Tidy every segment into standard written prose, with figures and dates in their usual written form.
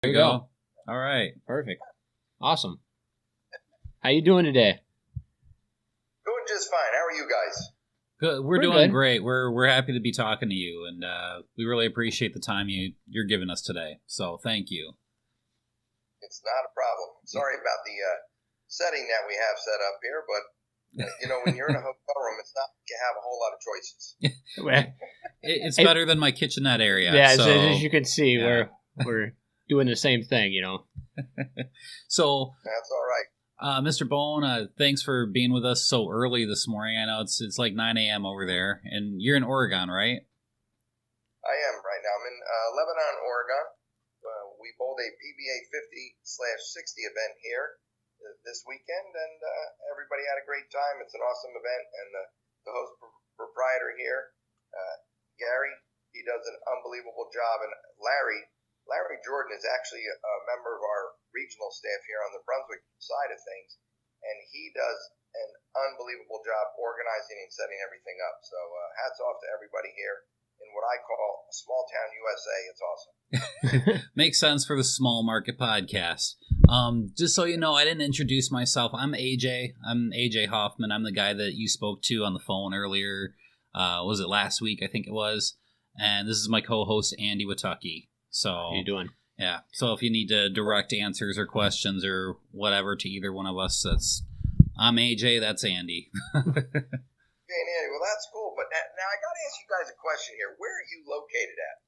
There you go. All right. Perfect. Awesome. How you doing today? Doing just fine. How are you guys? Good. We're doing great. We're happy to be talking to you, and we really appreciate the time you're giving us today. So thank you. It's not a problem. Sorry about the setting that we have set up here, but when you're in a hotel room, it's not you have a whole lot of choices. It's better than my kitchenette area. Yeah, so, as you can see, we're doing the same thing, So that's all right. Mr. Bohn, thanks for being with us so early this morning. I know it's like 9 a.m. over there, and you're in Oregon, right? I am right now. I'm in Lebanon, Oregon. We bowled a PBA 50/60 event here this weekend, and everybody had a great time. It's an awesome event, and the host proprietor here, Gary, he does an unbelievable job, and Larry Jordan is actually a member of our regional staff here on the Brunswick side of things, and he does an unbelievable job organizing and setting everything up. So hats off to everybody here in what I call a small town USA. It's awesome. Makes sense for the small market podcast. Just so you know, I didn't introduce myself. I'm AJ. I'm AJ Hoffman. I'm the guy that you spoke to on the phone earlier. Was it last week? I think it was. And this is my co-host, Andy Witucki. So, how you doing? Yeah. So if you need to direct answers or questions or whatever to either one of us, I'm AJ. That's Andy. Okay, Andy. Well, that's cool. But now I got to ask you guys a question here. Where are you located at?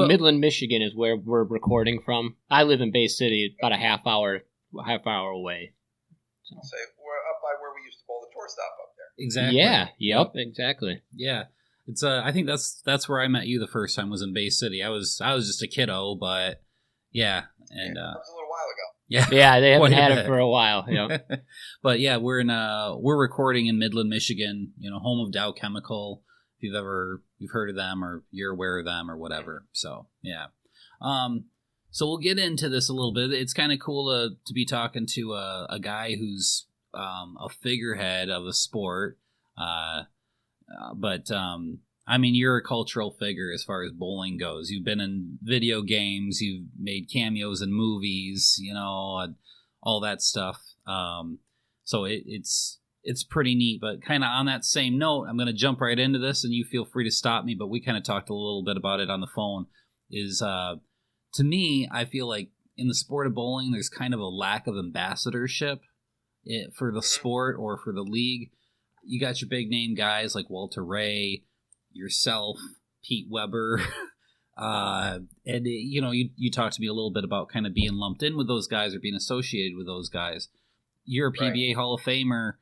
Midland, Michigan is where we're recording from. I live in Bay City, about a half hour away. So we're up by where we used to bowl the tour stop up there. Exactly. Yeah. Yep. Exactly. Yeah. It's I think that's where I met you the first time was in Bay City. I was just a kiddo, but yeah, and that was a little while ago. Yeah, they haven't had it for a while. But yeah, we're recording in Midland, Michigan. Home of Dow Chemical. If you've heard of them or you're aware of them or whatever. So yeah, so we'll get into this a little bit. It's kind of cool to be talking to a guy who's a figurehead of the sport. But I mean, you're a cultural figure as far as bowling goes. You've been in video games, you've made cameos in movies, all that stuff. So it's pretty neat. But kind of on that same note, I'm going to jump right into this, and you feel free to stop me. But we kind of talked a little bit about it on the phone. To me, I feel like in the sport of bowling, there's kind of a lack of ambassadorship for the sport or for the league. You got your big name guys like Walter Ray, yourself, Pete Weber, and you talked to me a little bit about kind of being lumped in with those guys or being associated with those guys. You're a PBA Hall of Famer,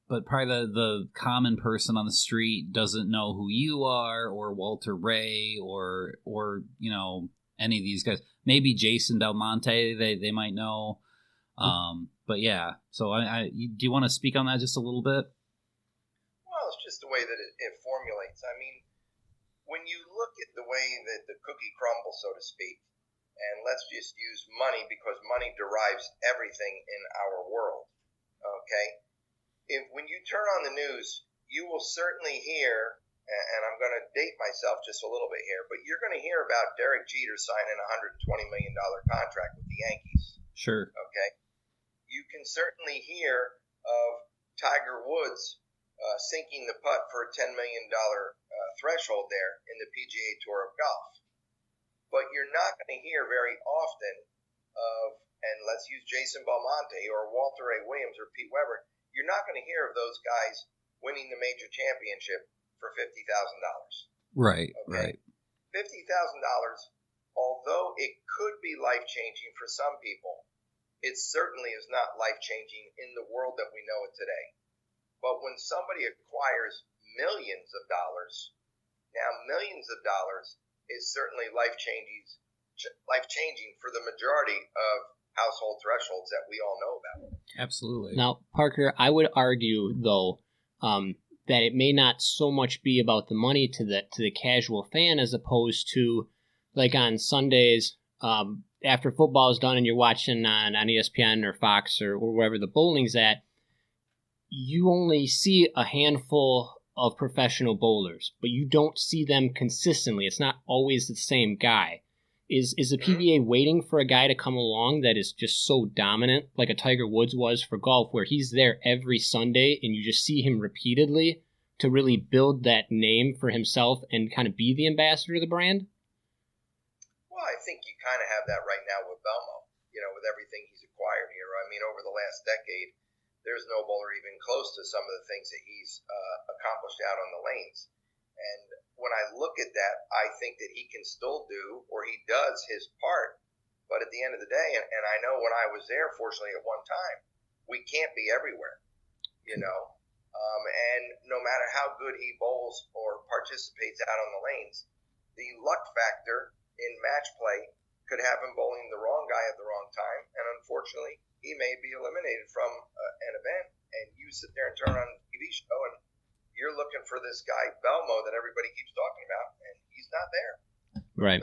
but probably the common person on the street doesn't know who you are or Walter Ray or any of these guys. Maybe Jason Del Monte, they might know. But yeah, so do you want to speak on that just a little bit? Well, it's just the way that it formulates. I mean, when you look at the way that the cookie crumbles, so to speak, and let's just use money because money derives everything in our world, okay? When you turn on the news, you will certainly hear, and I'm going to date myself just a little bit here, but you're going to hear about Derek Jeter signing a $120 million contract with the Yankees. Sure. Okay? You can certainly hear of Tiger Woods sinking the putt for a $10 million threshold there in the PGA Tour of Golf. But you're not going to hear very often of, and let's use Jason Belmonte or Walter A. Williams or Pete Weber, you're not going to hear of those guys winning the major championship for $50,000. Right, okay? right. $50,000, although it could be life-changing for some people, it certainly is not life-changing in the world that we know it today. But when somebody acquires millions of dollars, now millions of dollars is certainly life-changing for the majority of household thresholds that we all know about. Absolutely. Now, Parker, I would argue, though, that it may not so much be about the money to the casual fan as opposed to, like on Sundays, after football is done and you're watching on ESPN or Fox or wherever the bowling's at, you only see a handful of professional bowlers, but you don't see them consistently. It's not always the same guy. Is the PBA waiting for a guy to come along that is just so dominant, like a Tiger Woods was for golf, where he's there every Sunday and you just see him repeatedly to really build that name for himself and kind of be the ambassador of the brand? Well, I think you kind of have that right now with Belmo, with everything he's acquired here. I mean, over the last decade, there's no bowler even close to some of the things that he's accomplished out on the lanes. And when I look at that, I think that he can still do, or he does, his part. But at the end of the day, and I know when I was there, fortunately, at one time, we can't be everywhere, and no matter how good he bowls or participates out on the lanes, the luck factor in match play could have him bowling the wrong guy at the wrong time. And unfortunately, he may be eliminated from an event, and you sit there and turn on a TV show and you're looking for this guy Belmo that everybody keeps talking about, and he's not there. Right.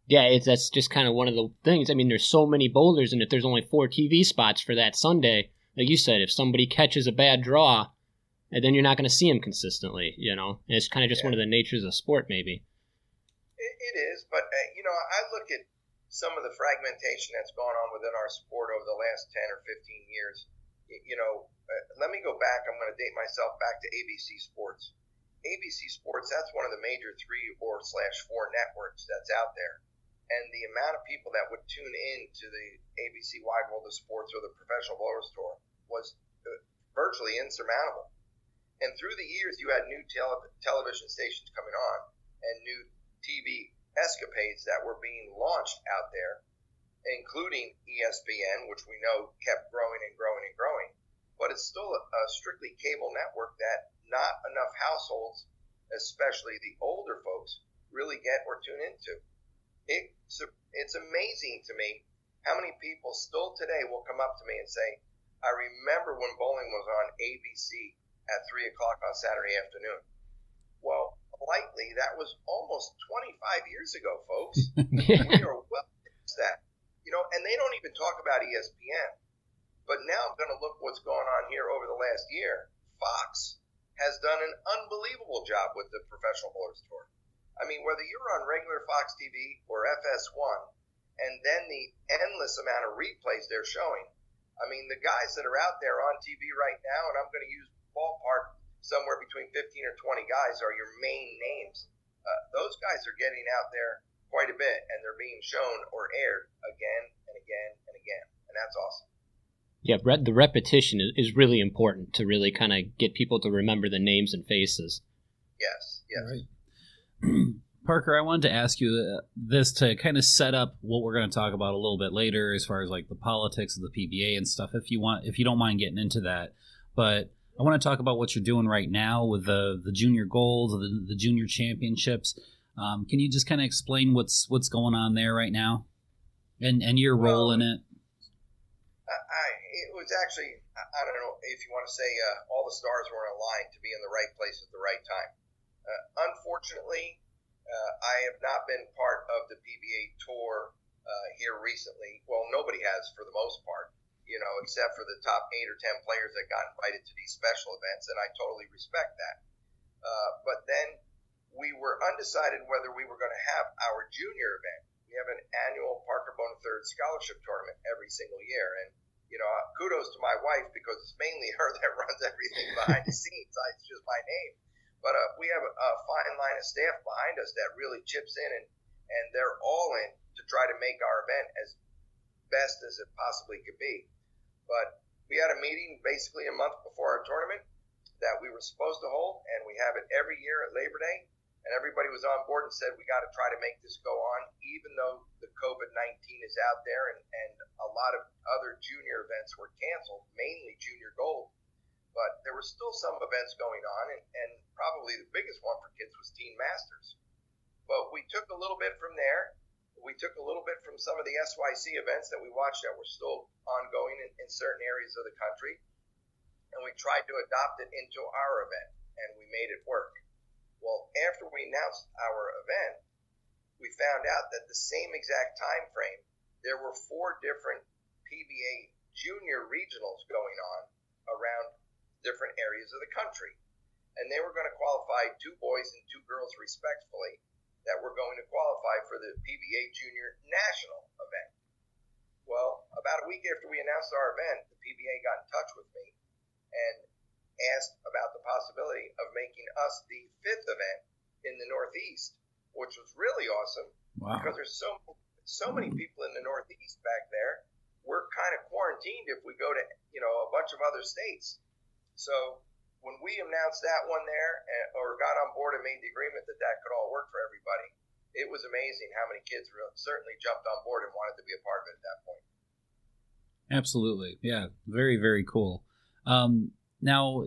Yeah, that's just kind of one of the things. I mean, there's so many bowlers, and if there's only 4 TV spots for that Sunday, like you said, if somebody catches a bad draw, and then you're not going to see him consistently, And it's kind of just one of the natures of sport, maybe. It is, but, I look at some of the fragmentation that's gone on within our sport over the last 10 or 15 years. Let me go back. I'm going to date myself back to ABC Sports. ABC Sports, that's one of the major 3 or /4 networks that's out there. And the amount of people that would tune in to the ABC Wide World of Sports or the Professional Bowlers Tour was virtually insurmountable. And through the years, you had new television stations coming on and new TV escapades that were being launched out there, including ESPN, which we know kept growing and growing and growing. But it's still a strictly cable network that not enough households, especially the older folks, really get or tune into. It's amazing to me how many people still today will come up to me and say, I remember when bowling was on ABC at 3 o'clock on Saturday afternoon. Well, politely, that was almost 25 years ago, folks. We are well past that. And they don't even talk about ESPN. But now I'm going to look what's going on here over the last year. Fox has done an unbelievable job with the Professional Bowlers Tour. I mean, whether you're on regular Fox TV or FS1, and then the endless amount of replays they're showing. I mean, the guys that are out there on TV right now, and I'm going to use ballpark somewhere between 15 or 20 guys are your main names. Those guys are getting out there quite a bit, and they're being shown or aired again and again and again, and that's awesome. Yeah, the repetition is really important to really kind of get people to remember the names and faces. Yes. All right. Parker, I wanted to ask you this to kind of set up what we're going to talk about a little bit later as far as like the politics of the PBA and stuff, if you don't mind getting into that. But I want to talk about what you're doing right now with the junior goals, the junior championships. Can you just kind of explain what's going on there right now and your role in it? It was actually, I don't know if you want to say all the stars were aligned to be in the right place at the right time. Unfortunately, I have not been part of the PBA Tour here recently. Well, nobody has for the most part, except for the top 8 or 10 players that got invited to these special events, and I totally respect that. But then we were undecided whether we were going to have our junior event. We have an annual Parker Bohn III Scholarship Tournament every single year, and kudos to my wife because it's mainly her that runs everything behind the scenes. It's just my name. But we have a fine line of staff behind us that really chips in, and they're all in to try to make our event as best as it possibly could be. But we had a meeting basically a month before our tournament that we were supposed to hold, and we have it every year at Labor Day. And everybody was on board and said, we got to try to make this go on, even though the COVID-19 is out there and a lot of other junior events were canceled, mainly junior gold. But there were still some events going on, and probably the biggest one for kids was Teen Masters. But we took a little bit from there. We took a little bit from some of the SYC events that we watched that were still ongoing in certain areas of the country, and we tried to adopt it into our event, and we made it work. Well, after we announced our event, we found out that the same exact time frame, there were 4 different PBA junior regionals going on around different areas of the country. and they were going to qualify 2 boys and 2 girls respectively that were going to qualify for the PBA Junior National event. Well, about a week after we announced our event, the PBA got in touch with me and asked about the possibility of making us the 5th event in the Northeast, which was really awesome. Wow. Because there's so many people in the Northeast back there. We're kind of quarantined if we go to a bunch of other states. So when we announced that one there, or got on board and made the agreement that could all work for everybody, it was amazing how many kids certainly jumped on board and wanted to be a part of it at that point. Absolutely. Yeah. Very, very cool. Now,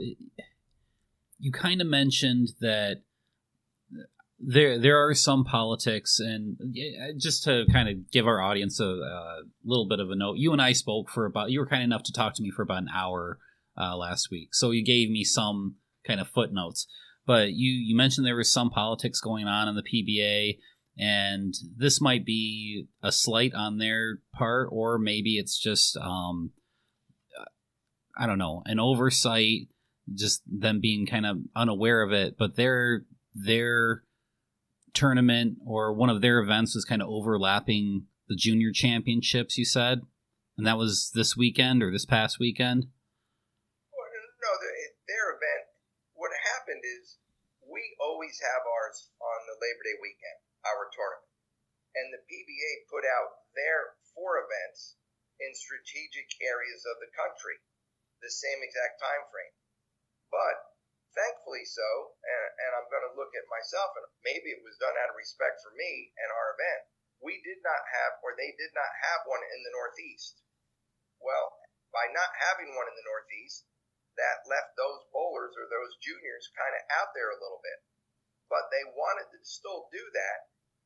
you kind of mentioned that there are some politics, and just to kind of give our audience a little bit of a note, you and I spoke you were kind enough to talk to me for about an hour last week. So you gave me some kind of footnotes, but you mentioned there was some politics going on in the PBA, and this might be a slight on their part, or maybe it's just, I don't know, an oversight, just them being kind of unaware of it, but their tournament or one of their events was kind of overlapping the junior championships, you said, and that was this weekend or this past weekend. Well, no, their event. What happened is we always have ours on the Labor Day weekend, our tournament, and the PBA put out their 4 events in strategic areas of the country, the same exact time frame, but thankfully so, and I'm going to look at myself, and maybe it was done out of respect for me and our event. We did not have, or they did not have one in the Northeast. Well, by not having one in the Northeast, that left those bowlers or those juniors kind of out there a little bit. But they wanted to still do that,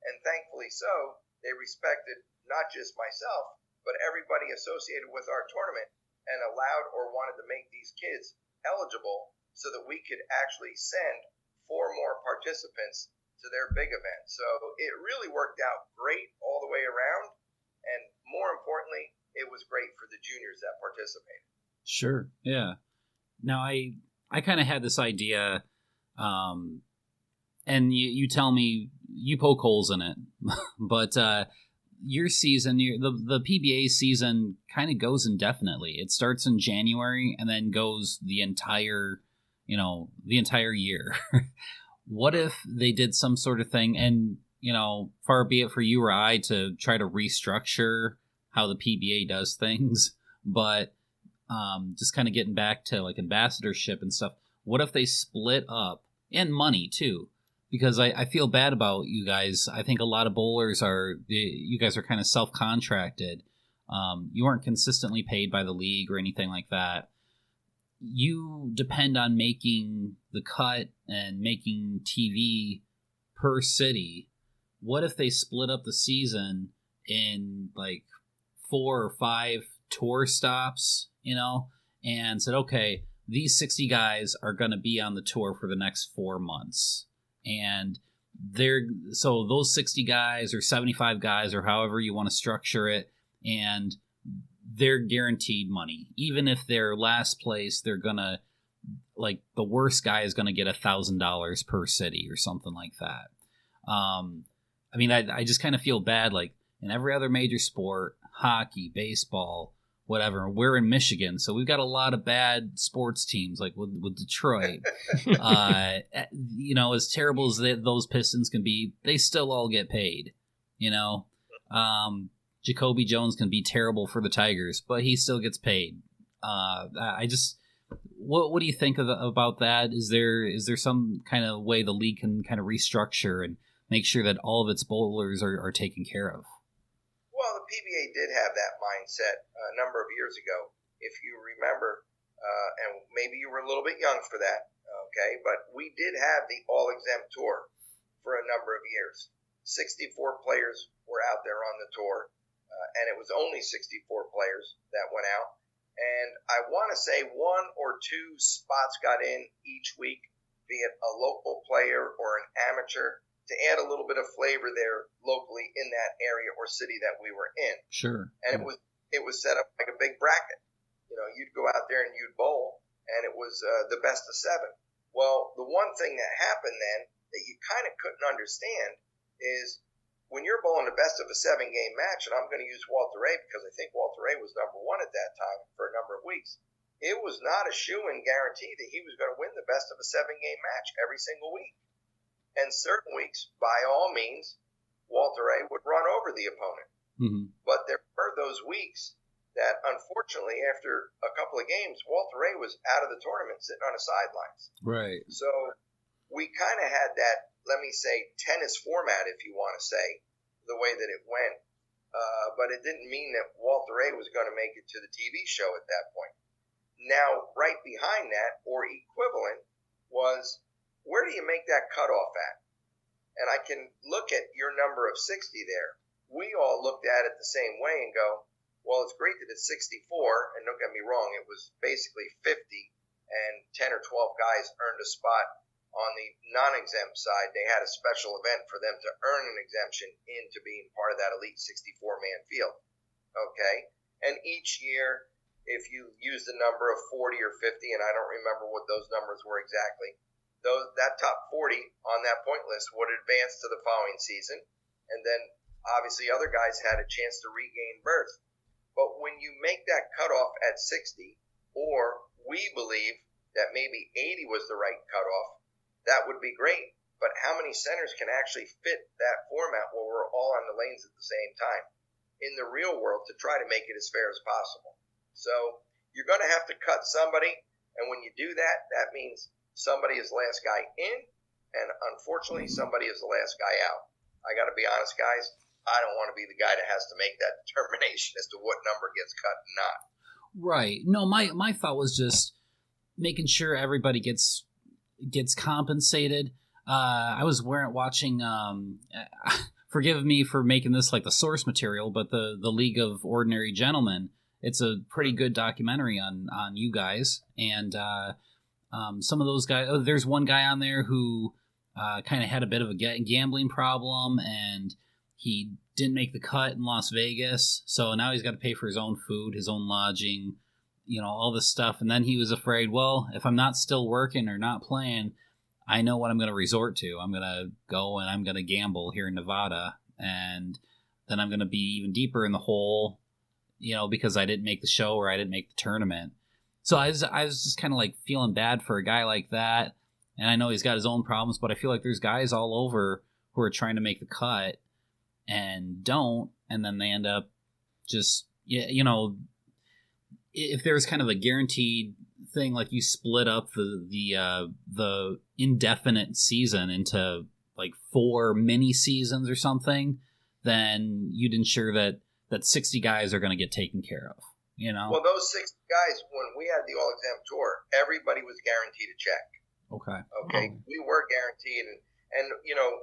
and thankfully so, they respected not just myself, but everybody associated with our tournament, and allowed or wanted to make these kids eligible so that we could actually send 4 more participants to their big event. So it really worked out great all the way around, and more importantly, it was great for the juniors that participated. Sure, yeah. Now, I kind of had this idea, and you tell me, you poke holes in it, but your season, the PBA season kind of goes indefinitely. It starts in January and then goes the entire year. What if they did some sort of thing, and far be it for you or I to try to restructure how the PBA does things, but just kind of getting back to like ambassadorship and stuff. What if they split up, and money too? Because I feel bad about you guys. I think a lot of bowlers you guys are kind of self-contracted. You aren't consistently paid by the league or anything like that. You depend on making the cut and making TV per city. What if they split up the season in like 4 or 5 tour stops, and said, okay, these 60 guys are going to be on the tour for the next 4 months. And so those 60 guys or 75 guys or however you want to structure it, and they're guaranteed money. Even if they're last place, they're gonna, like, the worst guy is gonna get $1,000 per city or something like that. I mean, I just kind of feel bad, like, in every other major sport, hockey, baseball, whatever, we're in Michigan, so we've got a lot of bad sports teams, like with Detroit. As terrible as those Pistons can be, they still all get paid, Jacoby Jones can be terrible for the Tigers, but he still gets paid. What do you think about that? Is there some kind of way the league can kind of restructure and make sure that all of its bowlers are taken care of? Well, the PBA did have that mindset a number of years ago, if you remember, and maybe you were a little bit young for that, okay, but we did have the all-exempt tour for a number of years. 64 players were out there on the tour, and it was only 64 players that went out. And I want to say 1 or 2 spots got in each week, be it a local player or an amateur, to add a little bit of flavor there locally in that area or city that we were in. Sure. And it was set up like a big bracket. You'd go out there and you'd bowl, and it was the best of 7. Well, the one thing that happened then that you kind of couldn't understand is when you're bowling the best of a 7-game match, and I'm going to use Walter Ray because I think Walter Ray was number one at that time for a number of weeks. It was not a shoo-in guarantee that he was going to win the best of a 7-game match every single week. And certain weeks, by all means, Walter Ray would run over the opponent. Mm-hmm. But there were those weeks that, unfortunately, after a couple of games, Walter Ray was out of the tournament sitting on the sidelines. Right. So we kind of had that, let me say, tennis format, if you want to say, the way that it went. But it didn't mean that Walter Ray was going to make it to the TV show at that point. Now, right behind that, or equivalent, was where do you make that cutoff at? And I can look at your number of 60 there. We all looked at it the same way and go, well, it's great that it's 64, and don't get me wrong, it was basically 50, and 10 or 12 guys earned a spot on the non-exempt side. They had a special event for them to earn an exemption into being part of that elite 64-man field. Okay? And each year, if you use the number of 40 or 50, and I don't remember what those numbers were exactly, that top 40 on that point list would advance to the following season, and then obviously other guys had a chance to regain berth. But when you make that cutoff at 60, or we believe that maybe 80 was the right cutoff, that would be great. But how many centers can actually fit that format where we're all on the lanes at the same time in the real world to try to make it as fair as possible? So you're going to have to cut somebody, and when you do that, that means somebody is the last guy in, and unfortunately somebody is the last guy out. I got to be honest, guys. I don't want to be the guy that has to make that determination as to what number gets cut and not. Right. No, my thought was just making sure everybody gets compensated. I was watching. Forgive me for making this like the source material, but the League of Ordinary Gentlemen. It's a pretty good documentary on you guys, and some of those guys. Oh, there's one guy on there who kind of had a bit of a gambling problem, and he didn't make the cut in Las Vegas, so now he's got to pay for his own food, his own lodging, all this stuff. And then he was afraid, well, if I'm not still working or not playing, I know what I'm going to resort to. I'm going to go and I'm going to gamble here in Nevada, and then I'm going to be even deeper in the hole, because I didn't make the show or I didn't make the tournament. So I was just kind of like feeling bad for a guy like that. And I know he's got his own problems, but I feel like there's guys all over who are trying to make the cut and don't, and then they end up just, if there's kind of a guaranteed thing, like you split up the indefinite season into like 4 mini seasons or something, then you'd ensure that 60 guys are going to get taken care of, Well, those 60 guys, when we had the all-exempt tour, everybody was guaranteed a check. Okay. We were guaranteed, and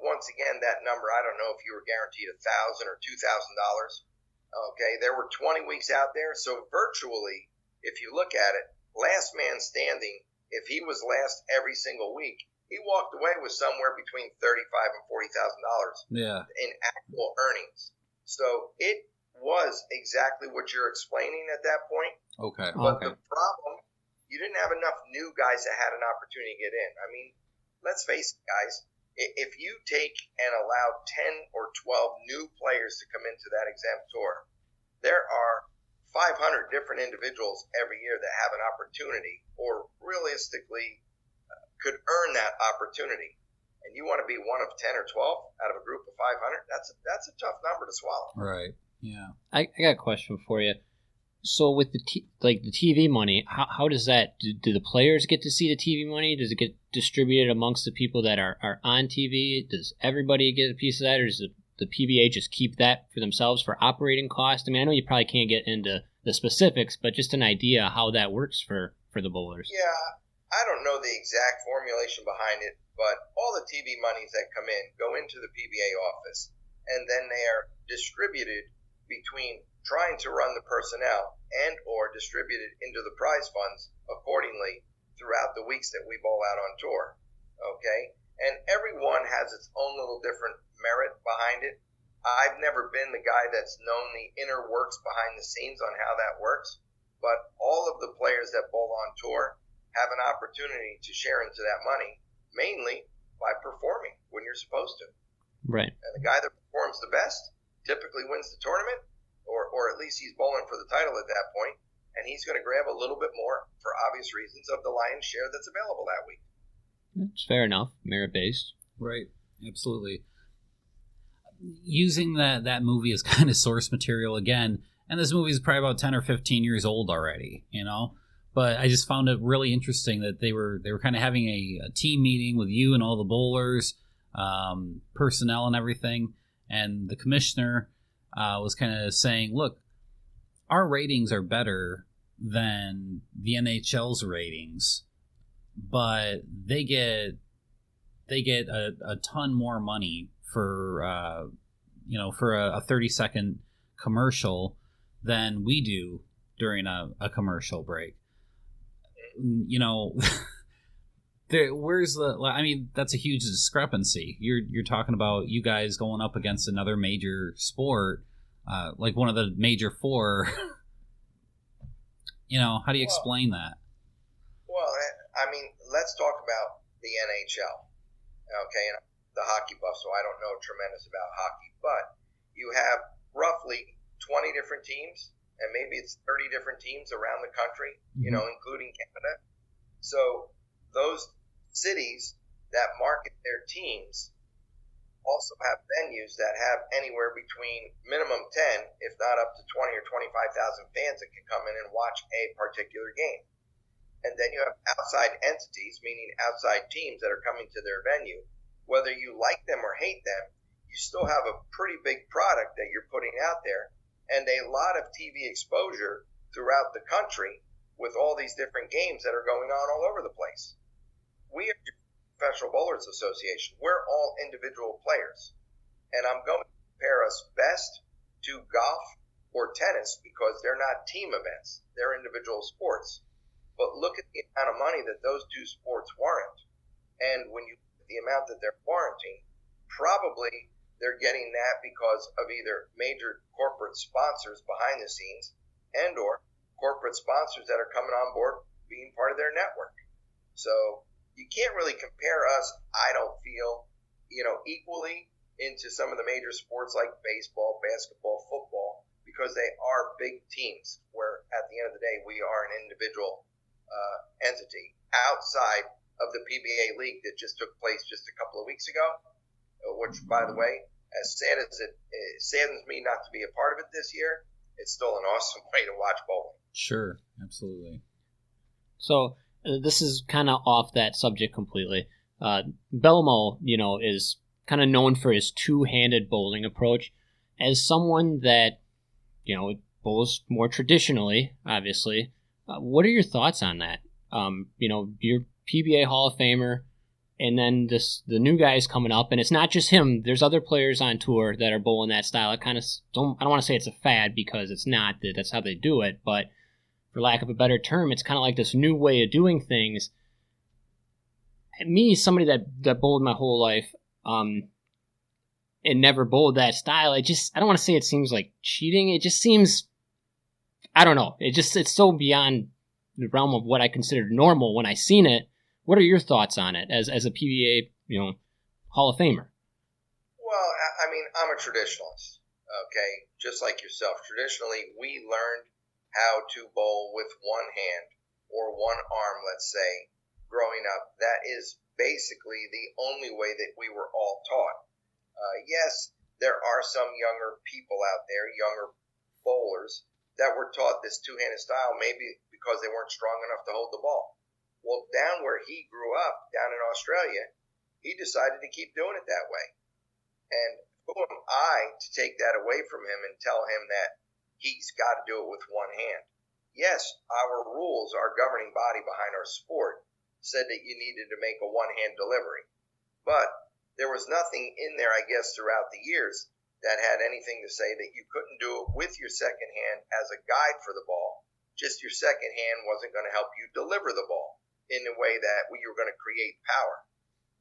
once again, that number, I don't know if you were guaranteed $1,000 or $2,000. Okay, there were 20 weeks out there, so virtually, if you look at it, last man standing, if he was last every single week, he walked away with somewhere between $35,000 and $40,000 in actual earnings. So it was exactly what you're explaining at that point. Okay. But the problem, you didn't have enough new guys that had an opportunity to get in. I mean, let's face it, guys. If you take and allow 10 or 12 new players to come into that exempt tour, there are 500 different individuals every year that have an opportunity or realistically could earn that opportunity. And you want to be one of 10 or 12 out of a group of 500, that's a tough number to swallow. Right, yeah. I got a question for you. So with the TV money, how does that, do the players get to see the TV money? Does it get distributed amongst the people that are on TV? Does everybody get a piece of that, or does the PBA just keep that for themselves for operating costs? I mean, I know you probably can't get into the specifics, but just an idea how that works for the bowlers. Yeah, I don't know the exact formulation behind it, but all the TV monies that come in go into the PBA office, and then they are distributed between trying to run the personnel and or distributed into the prize funds accordingly throughout the weeks that we bowl out on tour. Okay? And everyone has its own little different merit behind it. I've never been the guy that's known the inner works behind the scenes on how that works, but all of the players that bowl on tour have an opportunity to share into that money, mainly by performing when you're supposed to. Right. And the guy that performs the best typically wins the tournament, or at least he's bowling for the title at that point, and he's going to grab a little bit more, for obvious reasons, of the lion's share that's available that week. It's fair enough, merit-based. Right, absolutely. Using that movie as kind of source material again, and this movie is probably about 10 or 15 years old already, but I just found it really interesting that they were kind of having a team meeting with you and all the bowlers, personnel and everything, and the commissioner was kind of saying, look, our ratings are better than the NHL's ratings, but they get a ton more money for a 30-second commercial than we do during a commercial break. That's a huge discrepancy. You're talking about you guys going up against another major sport, like one of the major four. How do you explain that? Well, let's talk about the NHL. Okay, and the hockey buff, so I don't know tremendous about hockey, but you have roughly 20 different teams, and maybe it's 30 different teams around the country, including Canada. So those cities that market their teams also have venues that have anywhere between minimum 10, if not up to 20 or 25,000 fans that can come in and watch a particular game. And then you have outside entities, meaning outside teams that are coming to their venue. Whether you like them or hate them, you still have a pretty big product that you're putting out there and a lot of TV exposure throughout the country with all these different games that are going on all over the place. We are the Professional Bowlers Association. We're all individual players. And I'm going to compare us best to golf or tennis because they're not team events. They're individual sports. But look at the amount of money that those two sports warrant. And when you look at the amount that they're warranting, probably they're getting that because of either major corporate sponsors behind the scenes and or corporate sponsors that are coming on board being part of their network. So you can't really compare us, I don't feel, equally into some of the major sports like baseball, basketball, football, because they are big teams where at the end of the day we are an individual entity outside of the PBA league that just took place just a couple of weeks ago, which, by the way, as sad as it saddens me not to be a part of it this year, it's still an awesome way to watch bowling. Sure, absolutely. So this is kind of off that subject completely. Belmo, is kind of known for his two-handed bowling approach. As someone that, bowls more traditionally, obviously, what are your thoughts on that? You're PBA Hall of Famer, and then the new guy's coming up, and it's not just him. There's other players on tour that are bowling that style. I don't want to say it's a fad because it's not. That's how they do it, but for lack of a better term, it's kind of like this new way of doing things. Me, somebody that bowled my whole life, and never bowled that style, I don't want to say it seems like cheating. It just seems, I don't know. It's so beyond the realm of what I considered normal when I seen it. What are your thoughts on it as a PBA, Hall of Famer? Well, I'm a traditionalist, okay? Just like yourself. Traditionally, we learned how to bowl with one hand or one arm, let's say, growing up. That is basically the only way that we were all taught. Yes, there are some younger people out there, younger bowlers, that were taught this two-handed style, maybe because they weren't strong enough to hold the ball. Well, down where he grew up, down in Australia, he decided to keep doing it that way. And who am I to take that away from him and tell him that he's got to do it with one hand? Yes, our rules, our governing body behind our sport, said that you needed to make a one-hand delivery. But there was nothing in there, I guess, throughout the years that had anything to say that you couldn't do it with your second hand as a guide for the ball. Just your second hand wasn't going to help you deliver the ball in a way that you were going to create power.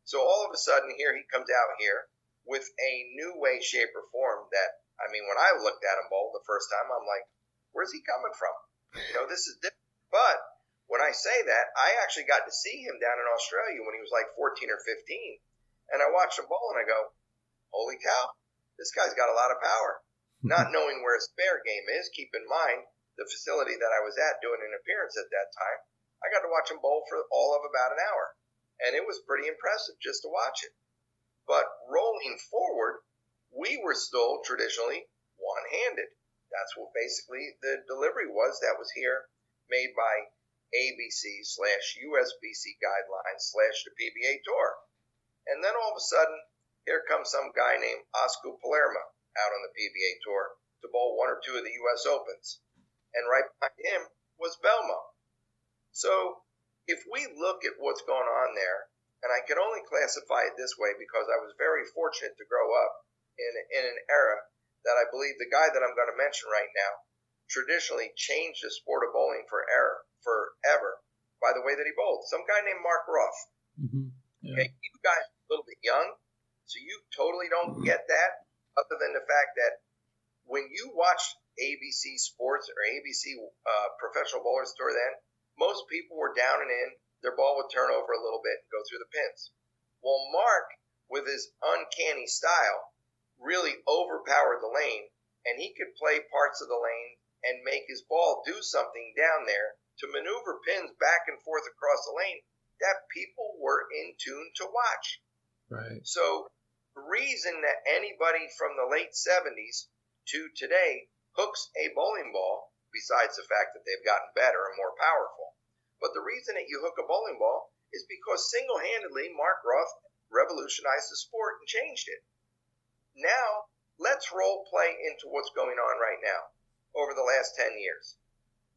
So all of a sudden, here he comes out here with a new way, shape, or form that, when I looked at him bowl the first time, I'm like, where's he coming from? This is different. But when I say that, I actually got to see him down in Australia when he was like 14 or 15. And I watched him bowl and I go, holy cow, this guy's got a lot of power. Not knowing where his spare game is, keep in mind the facility that I was at doing an appearance at that time, I got to watch him bowl for all of about an hour. And it was pretty impressive just to watch it. But rolling forward, we were still traditionally one-handed. That's what basically the delivery was that was here, made by ABC/USBC guidelines / the PBA Tour. And then all of a sudden, here comes some guy named Oscar Palermo out on the PBA Tour to bowl 1 or 2 of the U.S. Opens. And right behind him was Belmo. So if we look at what's going on there, and I can only classify it this way because I was very fortunate to grow up in an era that I believe the guy that I'm going to mention right now traditionally changed the sport of bowling forever by the way that he bowled. Some guy named Mark Roth. Mm-hmm. Yeah. Okay, you guys are a little bit young, so you totally don't get that, other than the fact that when you watch ABC Sports or ABC Professional Bowlers Tour then, most people were down and in. Their ball would turn over a little bit and go through the pins. Well, Mark, with his uncanny style, really overpowered the lane, and he could play parts of the lane and make his ball do something down there to maneuver pins back and forth across the lane that people were in tune to watch. Right. So the reason that anybody from the late 70s to today hooks a bowling ball, besides the fact that they've gotten better and more powerful, but the reason that you hook a bowling ball is because single-handedly Mark Roth revolutionized the sport and changed it. Now, let's role play into what's going on right now over the last 10 years.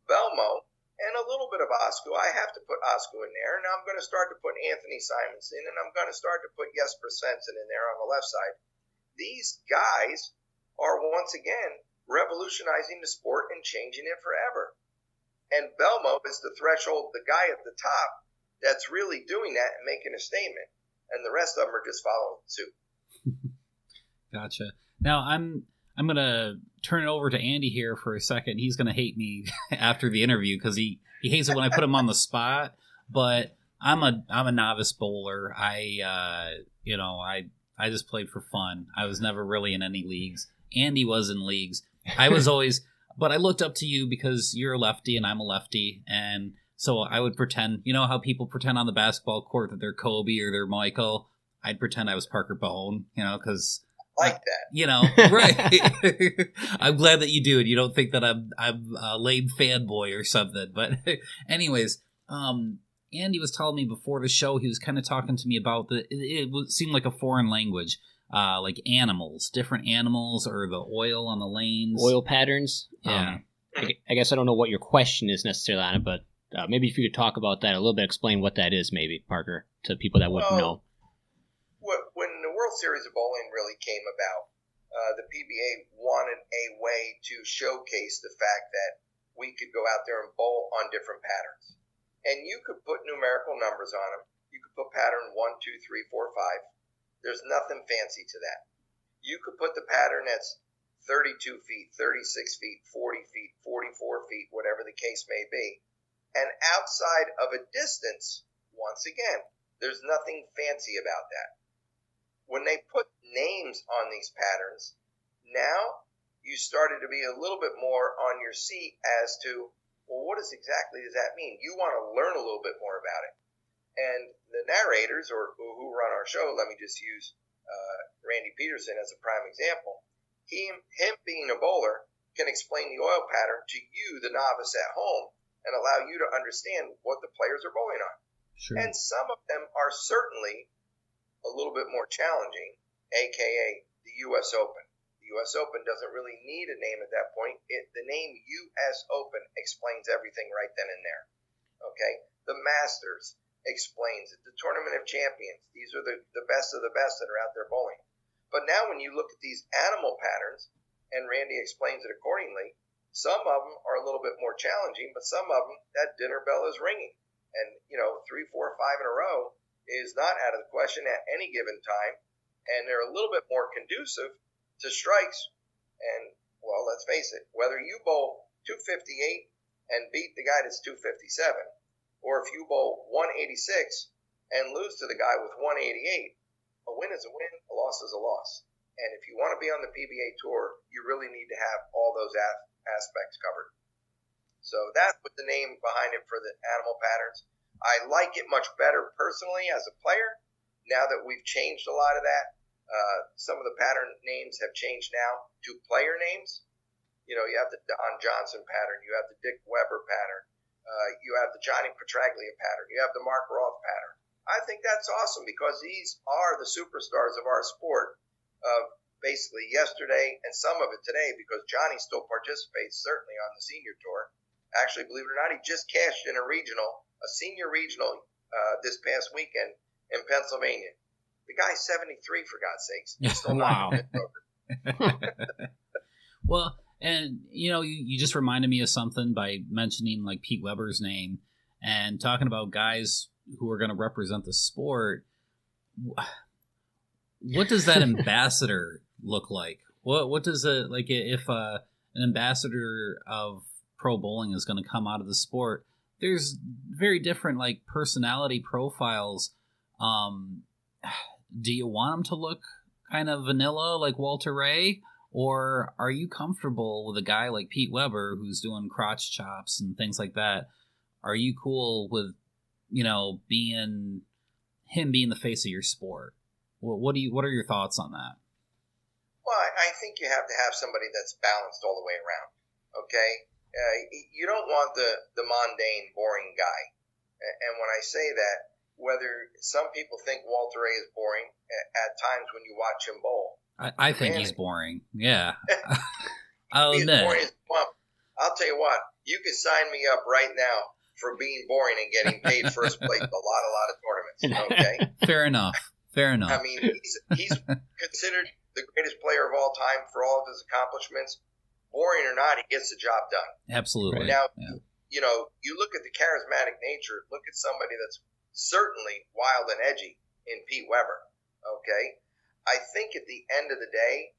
Belmo and a little bit of Oscar. I have to put Oscar in there, and I'm going to start to put Anthony Simonson, and I'm going to start to put Jesper Svensson in there on the left side. These guys are once again revolutionizing the sport and changing it forever. And Belmo is the threshold, the guy at the top that's really doing that and making a statement. And the rest of them are just following suit. Gotcha. Now I'm gonna turn it over to Andy here for a second. He's gonna hate me after the interview because he hates it when I put him on the spot. But I'm a novice bowler. I just played for fun. I was never really in any leagues. Andy was in leagues. I was always, but I looked up to you because you're a lefty and I'm a lefty, and so I would pretend. You know how people pretend on the basketball court that they're Kobe or they're Michael. I'd pretend I was Parker Bohn. Because. Like that. Right. I'm glad that you do it. You don't think that I'm a lame fanboy or something. But anyways, Andy was telling me before the show, he was kind of talking to me about it seemed like a foreign language, like animals, different animals or the oil on the lanes. Oil patterns. Yeah. I guess I don't know what your question is necessarily on it, but maybe if you could talk about that a little bit, explain what that is maybe, Parker, to people that wouldn't know. When the World Series of Bowling really came about, the PBA wanted a way to showcase the fact that we could go out there and bowl on different patterns. And you could put numerical numbers on them. You could put pattern 1, 2, 3, 4, 5. There's nothing fancy to that. You could put the pattern that's 32 feet, 36 feet, 40 feet, 44 feet, whatever the case may be. And outside of a distance, once again, there's nothing fancy about that. When they put names on these patterns, now you started to be a little bit more on your seat as to, well, what exactly does that mean? You want to learn a little bit more about it. And the narrators, or who run our show, let me just use Randy Peterson as a prime example. Him being a bowler can explain the oil pattern to you, the novice at home, and allow you to understand what the players are bowling on. Sure. And some of them are certainly a little bit more challenging, aka the U.S. Open. The U.S. Open doesn't really need a name at that point. The name U.S. Open explains everything right then and there. Okay? The Masters explains it. The Tournament of Champions. These are the best of the best that are out there bowling. But now when you look at these animal patterns, and Randy explains it accordingly, some of them are a little bit more challenging, but some of them, that dinner bell is ringing. And, 3, 4, 5 in a row is not out of the question at any given time, and they're a little bit more conducive to strikes. And, well, let's face it, whether you bowl 258 and beat the guy that's 257, Or if you bowl 186 and lose to the guy with 188, a win is a win, a loss is a loss. And if you want to be on the PBA Tour, you really need to have all those aspects covered. So that's what the name behind it for the animal patterns. I like it much better personally as a player now that we've changed a lot of that. Some of the pattern names have changed now to player names. You know, you have the Don Johnson pattern, you have the Dick Weber pattern, you have the Johnny Petraglia pattern, you have the Mark Roth pattern. I think that's awesome because these are the superstars of our sport of basically yesterday and some of it today, because Johnny still participates certainly on the senior tour. Actually, believe it or not, he just cashed in a senior regional this past weekend in Pennsylvania. The guy's 73, for God's sakes. He's still Wow. Well, and you just reminded me of something by mentioning like Pete Weber's name and talking about guys who are going to represent the sport. What does that ambassador look like? What does it like if an ambassador of pro bowling is going to come out of the sport? There's very different like personality profiles. Do you want them to look kind of vanilla like Walter Ray, or are you comfortable with a guy like Pete Weber who's doing crotch chops and things like that? Are you cool with being the face of your sport? What are your thoughts on that? Well, I think you have to have somebody that's balanced all the way around. Okay, you don't want the mundane, boring guy. And when I say that, whether some people think Walter Ray is boring at times when you watch him bowl, I think he's boring. Yeah, I'll he's admit. boring as a pump. I'll tell you what, you can sign me up right now for being boring and getting paid first place a lot of tournaments. Okay, Fair enough. I mean, he's considered the greatest player of all time for all of his accomplishments. Boring or not, he gets the job done. Absolutely. Now, Yeah. you look at the charismatic nature, look at somebody that's certainly wild and edgy in Pete Weber, okay? I think at the end of the day,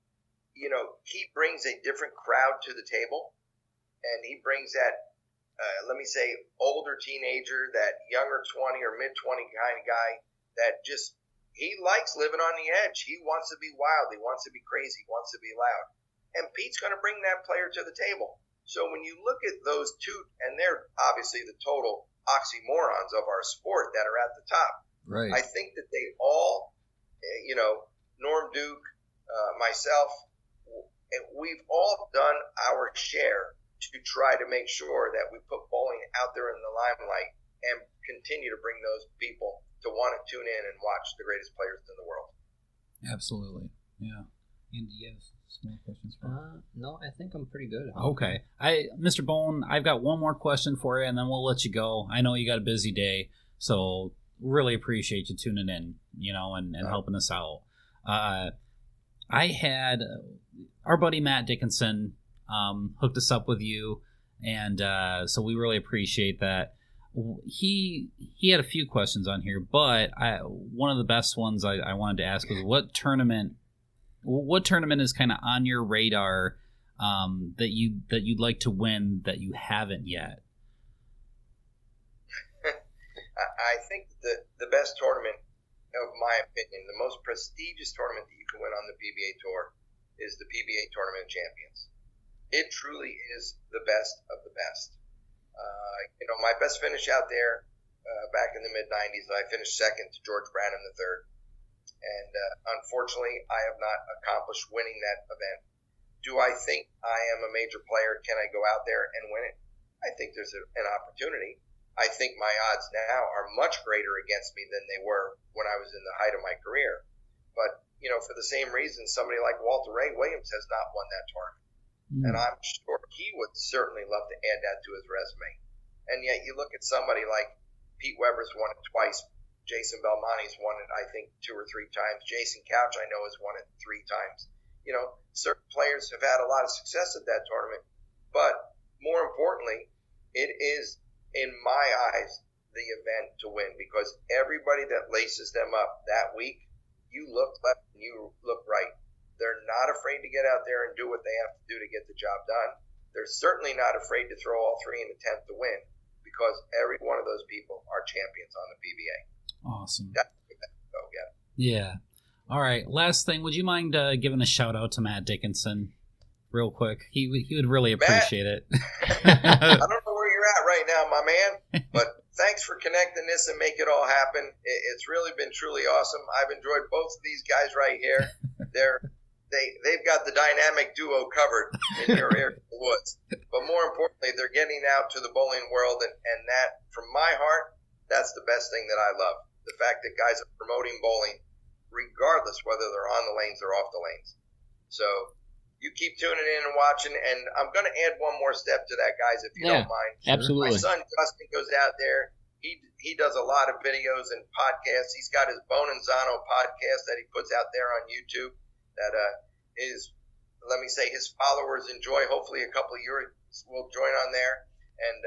he brings a different crowd to the table, and he brings that, let me say, older teenager, that younger 20 or mid-20 kind of guy that just, he likes living on the edge. He wants to be wild. He wants to be crazy. He wants to be loud. And Pete's going to bring that player to the table. So when you look at those two, and they're obviously the total oxymorons of our sport that are at the top. Right. I think that they all, Norm Duke, myself, we've all done our share to try to make sure that we put bowling out there in the limelight and continue to bring those people to want to tune in and watch the greatest players in the world. Absolutely. Yeah. And do you have some more questions for me? No, I think I'm pretty good. Okay. Mr. Bohn, I've got one more question for you, and then we'll let you go. I know you got a busy day, so really appreciate you tuning in, and helping us out. I had our buddy Matt Dickinson hooked us up with you, and so we really appreciate that. He had a few questions on here, but one of the best ones I wanted to ask was what tournament is kind of on your radar that you'd like to win that you haven't yet? I think the best tournament, of my opinion, the most prestigious tournament that you can win on the PBA Tour is the PBA Tournament of Champions. It truly is the best of the best. My best finish out there back in the mid-'90s, I finished second to George Branham III. And unfortunately, I have not accomplished winning that event. Do I think I am a major player? Can I go out there and win it? I think there's an opportunity. I think my odds now are much greater against me than they were when I was in the height of my career. But, for the same reason, somebody like Walter Ray Williams has not won that tournament. And I'm sure he would certainly love to add that to his resume. And yet you look at somebody like Pete Weber's won it twice. Jason Belmonte's won it, I think, 2 or 3 times. Jason Couch, I know, has won it 3 times. Certain players have had a lot of success at that tournament. But more importantly, it is, in my eyes, the event to win, because everybody that laces them up that week, you look left and you look right. They're not afraid to get out there and do what they have to do to get the job done. They're certainly not afraid to throw all 3 in the tent to win, because every one of those people are champions on the PBA. Awesome. Go get it. Yeah. All right. Last thing, would you mind giving a shout out to Matt Dickinson real quick? He would really appreciate it. I don't know where you're at right now, my man, but thanks for connecting this and make it all happen. It's really been truly awesome. I've enjoyed both of these guys right here. They've got the dynamic duo covered in your area of the woods. But more importantly, they're getting out to the bowling world, and that, from my heart, that's the best thing that I love. The fact that guys are promoting bowling, regardless whether they're on the lanes or off the lanes. So you keep tuning in and watching, and I'm going to add one more step to that, guys, if you don't mind. Absolutely. My son Justin goes out there. He does a lot of videos and podcasts. He's got his Bone and Zano podcast that he puts out there on YouTube that is, let me say, his followers enjoy. Hopefully a couple of yours will join on there. And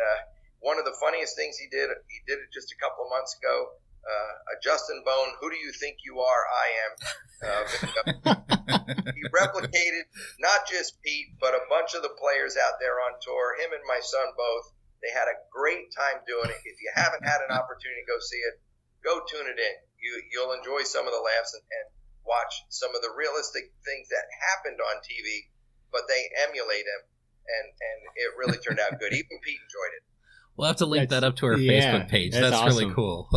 one of the funniest things he did it just a couple of months ago, a Justin Bone, who do you think you are? I am. He replicated not just Pete, but a bunch of the players out there on tour, him and my son both. They had a great time doing it. If you haven't had an opportunity to go see it, go tune it in. You'll enjoy some of the laughs and watch some of the realistic things that happened on TV, but they emulate them, and it really turned out good. Even Pete enjoyed it. We'll have to link that up to our Facebook page. That's awesome. Really cool.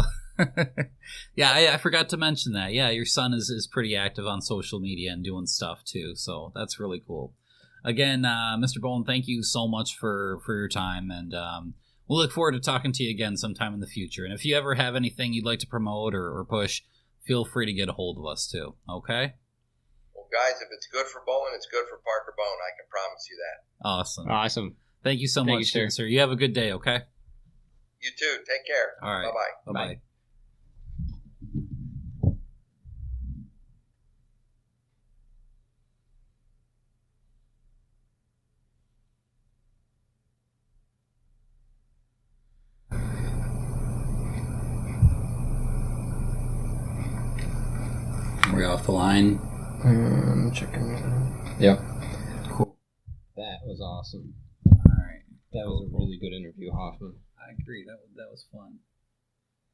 Yeah, I forgot to mention that. Yeah, your son is pretty active on social media and doing stuff too, so that's really cool. Again, Mr. Bohn, thank you so much for your time, and we'll look forward to talking to you again sometime in the future. And if you ever have anything you'd like to promote or push, feel free to get a hold of us too, okay? Well, guys, if it's good for bowling, it's good for Parker Bohn. I can promise you that. Awesome. Thank you so much, sir. You have a good day, okay? You too. Take care. All right. Bye-bye. Bye-bye. We're off the line. Checking. Yep. Cool. That was awesome. All right. That was a really good interview, Hoffman. I agree. That was fun.